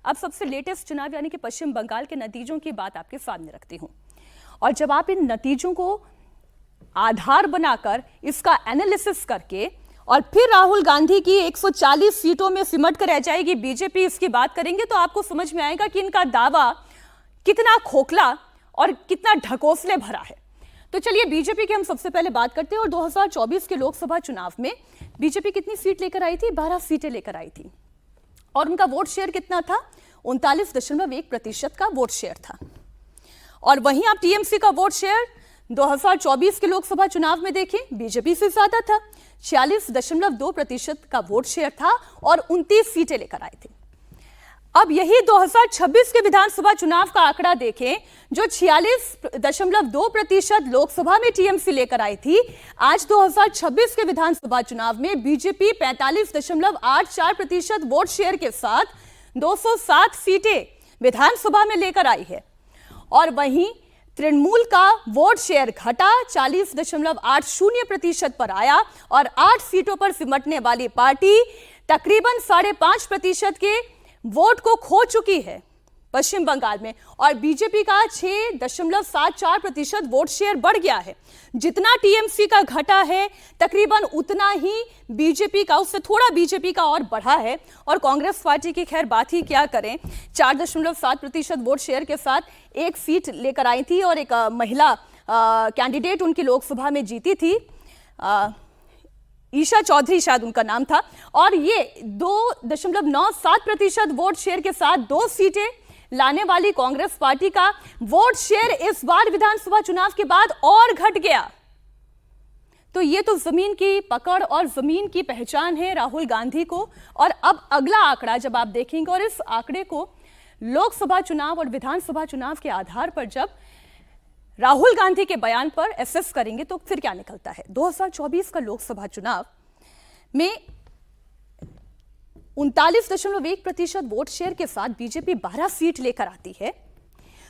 अब सबसे लेटेस्ट चुनाव यानी कि पश्चिम बंगाल के नतीजों की बात आपके सामने रखती हूं। और जब आप इन नतीजों को आधार बनाकर इसका एनालिसिस करके और फिर राहुल गांधी की 140 सीटों में सिमट कर रह जाएगी बीजेपी, इसकी बात करेंगे तो आपको समझ में आएगा कि इनका दावा कितना खोखला और कितना ढकोसले भरा है। तो चलिए बीजेपी की हम सबसे पहले बात करते हैं। और 2024 के लोकसभा चुनाव में बीजेपी कितनी सीट लेकर आई थी? 12 सीटें लेकर आई थी। और उनका वोट शेयर कितना था? 39.1% का वोट शेयर था। और वहीं आप टीएमसी का वोट शेयर 2024 के लोकसभा चुनाव में देखें, बीजेपी से ज्यादा था। 46.2% का वोट शेयर था और 29 सीटें लेकर आए थे। अब यही 2026 के विधानसभा चुनाव का आंकड़ा देखें, जो 46.2% लोकसभा में टीएमसी लेकर आई थी, आज 2026 के विधानसभा चुनाव में बीजेपी 45.84% वोट शेयर के साथ 207 सीटें विधानसभा में लेकर आई है। और वहीं तृणमूल का वोट शेयर घटा 40.80% पर आया और 8 सीटों पर सिमटने वाली पार्टी तकरीबन 5.5% के वोट को खो चुकी है पश्चिम बंगाल में। और बीजेपी का 6.74% वोट शेयर बढ़ गया है। जितना टीएमसी का घटा है तकरीबन उतना ही बीजेपी का, उससे थोड़ा बीजेपी का और बढ़ा है। और कांग्रेस पार्टी की खैर बात ही क्या करें, 4.7% वोट शेयर के साथ एक सीट लेकर आई थी और एक महिला कैंडिडेट उनकी लोकसभा में जीती थी, ईशा चौधरी शायद उनका नाम था। और ये 2.97% वोट शेयर के साथ 2 सीटें लाने वाली कांग्रेस पार्टी का वोट शेयर इस बार विधानसभा चुनाव के बाद और घट गया। तो ये तो जमीन की पकड़ और जमीन की पहचान है राहुल गांधी को। और अब अगला आंकड़ा जब आप देखेंगे और इस आंकड़े को लोकसभा चुनाव और विधानसभा चुनाव के आधार पर जब राहुल गांधी के बयान पर एसेस करेंगे तो फिर क्या निकलता है। 2024 का लोकसभा चुनाव में 39.1% वोट शेयर के साथ बीजेपी 12 सीट लेकर आती है,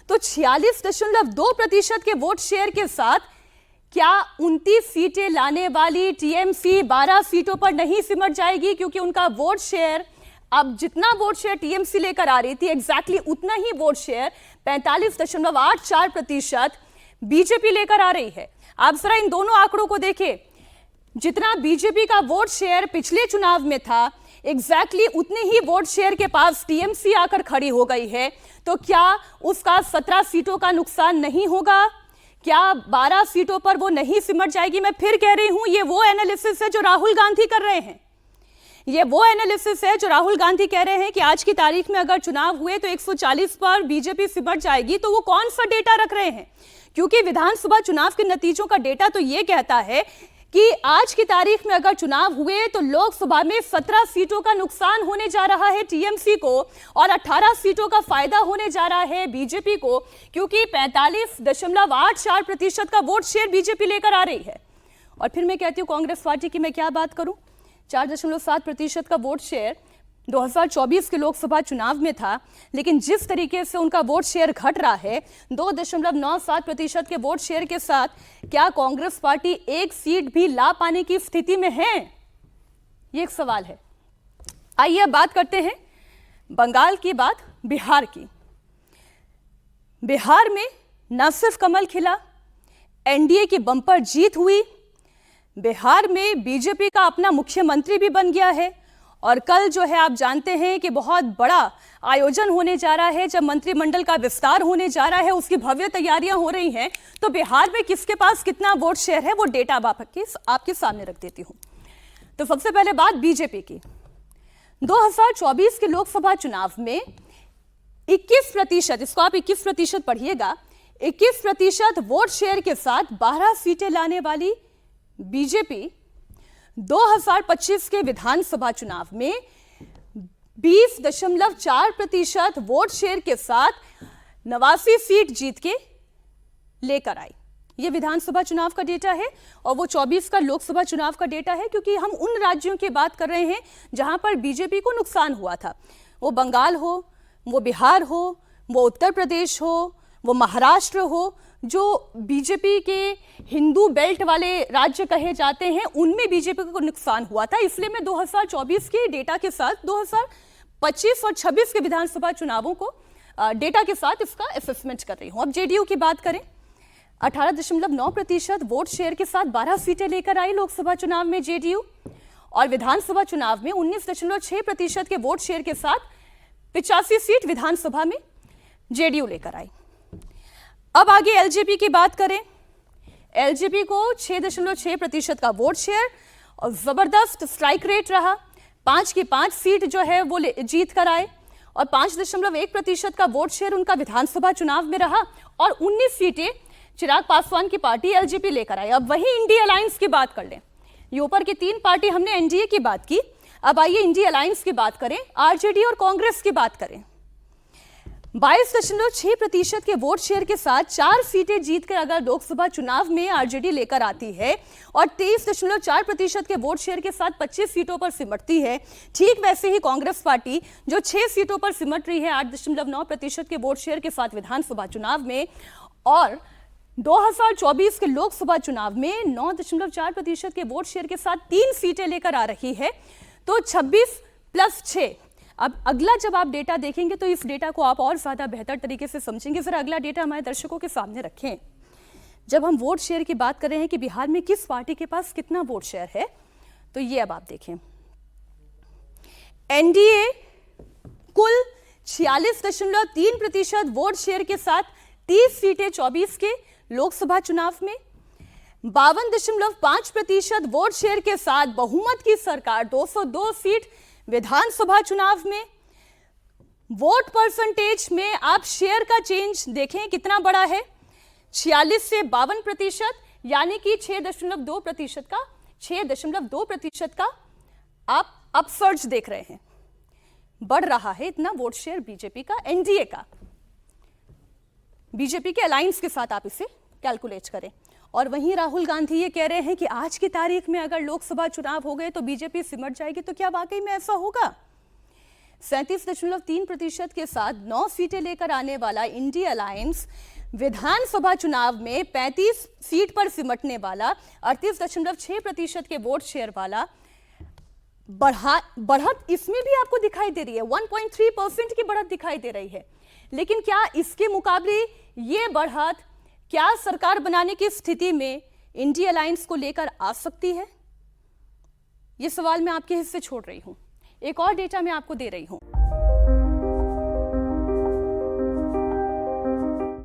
तो 46.2% के वोट शेयर के साथ क्या 29 सीटें लाने वाली टीएमसी 12 सीटों पर नहीं सिमट जाएगी? क्योंकि उनका वोट शेयर, अब जितना वोट शेयर टीएमसी लेकर आ रही थी एग्जैक्टली उतना ही वोट शेयर 45.84% बीजेपी लेकर आ रही है। आप जरा इन दोनों आंकड़ों को देखें, जितना बीजेपी का वोट शेयर पिछले चुनाव में था एग्जैक्टली उतने ही वोट शेयर के पास टीएमसी आकर खड़ी हो गई है। तो क्या उसका 17 सीटों का नुकसान नहीं होगा? क्या 12 सीटों पर वो नहीं सिमट जाएगी? मैं फिर कह रही हूं, ये वो एनालिसिस है जो राहुल गांधी कर रहे हैं। ये वो एनालिसिस है जो राहुल गांधी कह रहे हैं कि आज की तारीख में अगर चुनाव हुए तो 140 पर बीजेपी सिमट जाएगी। तो वो कौन सा डेटा रख रहे हैं? क्योंकि विधानसभा चुनाव के नतीजों का डेटा तो ये कहता है कि आज की तारीख में अगर चुनाव हुए तो लोकसभा में 17 सीटों का नुकसान होने जा रहा है टीएमसी को और 18 सीटों का फायदा होने जा रहा है बीजेपी को, क्योंकि 45.84% का वोट शेयर बीजेपी लेकर आ रही है। और फिर मैं कहती हूँ कांग्रेस पार्टी की मैं क्या बात करूं, 4.7% का वोट शेयर 2024 के लोकसभा चुनाव में था, लेकिन जिस तरीके से उनका वोट शेयर घट रहा है 2.97% के वोट शेयर के साथ, क्या कांग्रेस पार्टी एक सीट भी ला पाने की स्थिति में है? ये एक सवाल है। आइए अब बात करते हैं बंगाल की बात, बिहार की। बिहार में न सिर्फ कमल खिला, एनडीए की बम्पर जीत हुई। बिहार में बीजेपी का अपना मुख्यमंत्री भी बन गया है। और कल जो है आप जानते हैं कि बहुत बड़ा आयोजन होने जा रहा है, जब मंत्रिमंडल का विस्तार होने जा रहा है, उसकी भव्य तैयारियां हो रही हैं। तो बिहार में किसके पास कितना वोट शेयर है वो डेटा आपके सामने रख देती हूं। तो सबसे पहले बात बीजेपी की। 2024 के लोकसभा चुनाव में 21%, इसको आप 21% पढ़िएगा, 21% वोट शेयर के साथ 12 सीटें लाने वाली बीजेपी 2025 के विधानसभा चुनाव में 20.4% वोट शेयर के साथ 89 सीट जीत के लेकर आई। यह विधानसभा चुनाव का डेटा है और वो 24 का लोकसभा चुनाव का डेटा है, क्योंकि हम उन राज्यों की बात कर रहे हैं जहां पर बीजेपी को नुकसान हुआ था। वो बंगाल हो, वो बिहार हो, वो उत्तर प्रदेश हो, वो महाराष्ट्र हो, जो बीजेपी के हिंदू बेल्ट वाले राज्य कहे जाते हैं, उनमें बीजेपी को नुकसान हुआ था। इसलिए मैं 2024 के डेटा के साथ 25 और 26 के विधानसभा चुनावों को डेटा के साथ इसका असेसमेंट कर रही हूं। अब जेडीयू की बात करें, 18.9% वोट शेयर के साथ 12 सीटें लेकर आई लोकसभा चुनाव में जेडीयू, और विधानसभा चुनाव में 19.6% के वोट शेयर के साथ 85 सीट विधानसभा में जेडीयू लेकर आई। अब आगे एलजेपी की बात करें, एलजेपी को 6.6% का वोट शेयर और जबरदस्त स्ट्राइक रेट रहा। 5 की 5 सीट जो है वो जीत कर आए, और 5.1% का वोट शेयर उनका विधानसभा चुनाव में रहा, और 19 सीटें चिराग पासवान की पार्टी एलजेपी लेकर आई। अब वही इंडिया अलायंस की बात कर लें। ये ऊपर की 3 पार्टी, हमने एनडीए की बात की, अब आइए इंडिया अलायंस की बात करें, आरजेडी और कांग्रेस की बात करें। 22.6% के वोट शेयर के साथ 4 सीटें जीतकर अगर लोकसभा चुनाव में आरजेडी लेकर आती है, और 23.4% के वोट शेयर के साथ 25 सीटों पर सिमटती है, ठीक वैसे ही कांग्रेस पार्टी जो 6 सीटों पर सिमट रही है 8.9% के वोट शेयर के साथ विधानसभा चुनाव में, और 2024 के लोकसभा चुनाव में 9.4% के वोट शेयर के साथ 3 सीटें लेकर आ रही है, तो 26 + 6। अब अगला जब आप डेटा देखेंगे तो इस डेटा को आप और ज्यादा बेहतर तरीके से समझेंगे। जरा अगला डेटा हमारे दर्शकों के सामने रखें। जब हम वोट शेयर की बात कर रहे हैं कि बिहार में किस पार्टी के पास कितना वोट शेयर है, तो ये अब आप देखें, एनडीए कुल 46.3% वोट शेयर के साथ 30 सीटें 24 के लोकसभा चुनाव में, 52.5% वोट शेयर के साथ बहुमत की सरकार 202 सीट विधानसभा चुनाव में। वोट परसेंटेज में आप शेयर का चेंज देखें कितना बड़ा है, 46 से 52%, यानी कि 6.2% का आप अपसर्ज देख रहे हैं। बढ़ रहा है इतना वोट शेयर बीजेपी का, एनडीए का, बीजेपी के अलायंस के साथ आप इसे कैलकुलेट करें। और वहीं राहुल गांधी ये कह रहे हैं कि आज की तारीख में अगर लोकसभा चुनाव हो गए तो बीजेपी सिमट जाएगी, तो क्या वाकई में ऐसा होगा? 37.3% के साथ 9 सीटें लेकर आने वाला इंडिया अलायंस विधानसभा चुनाव में 35 सीट पर सिमटने वाला, 38.6% के वोट शेयर वाला, बढ़त इसमें भी आपको दिखाई दे रही है, 1.3% की बढ़त दिखाई दे रही है। लेकिन क्या इसके मुकाबले ये बढ़त क्या सरकार बनाने की स्थिति में इंडिया अलायंस को लेकर आ सकती है? ये सवाल मैं आपके हिस्से छोड़ रही हूं। एक और डेटा मैं आपको दे रही हूं।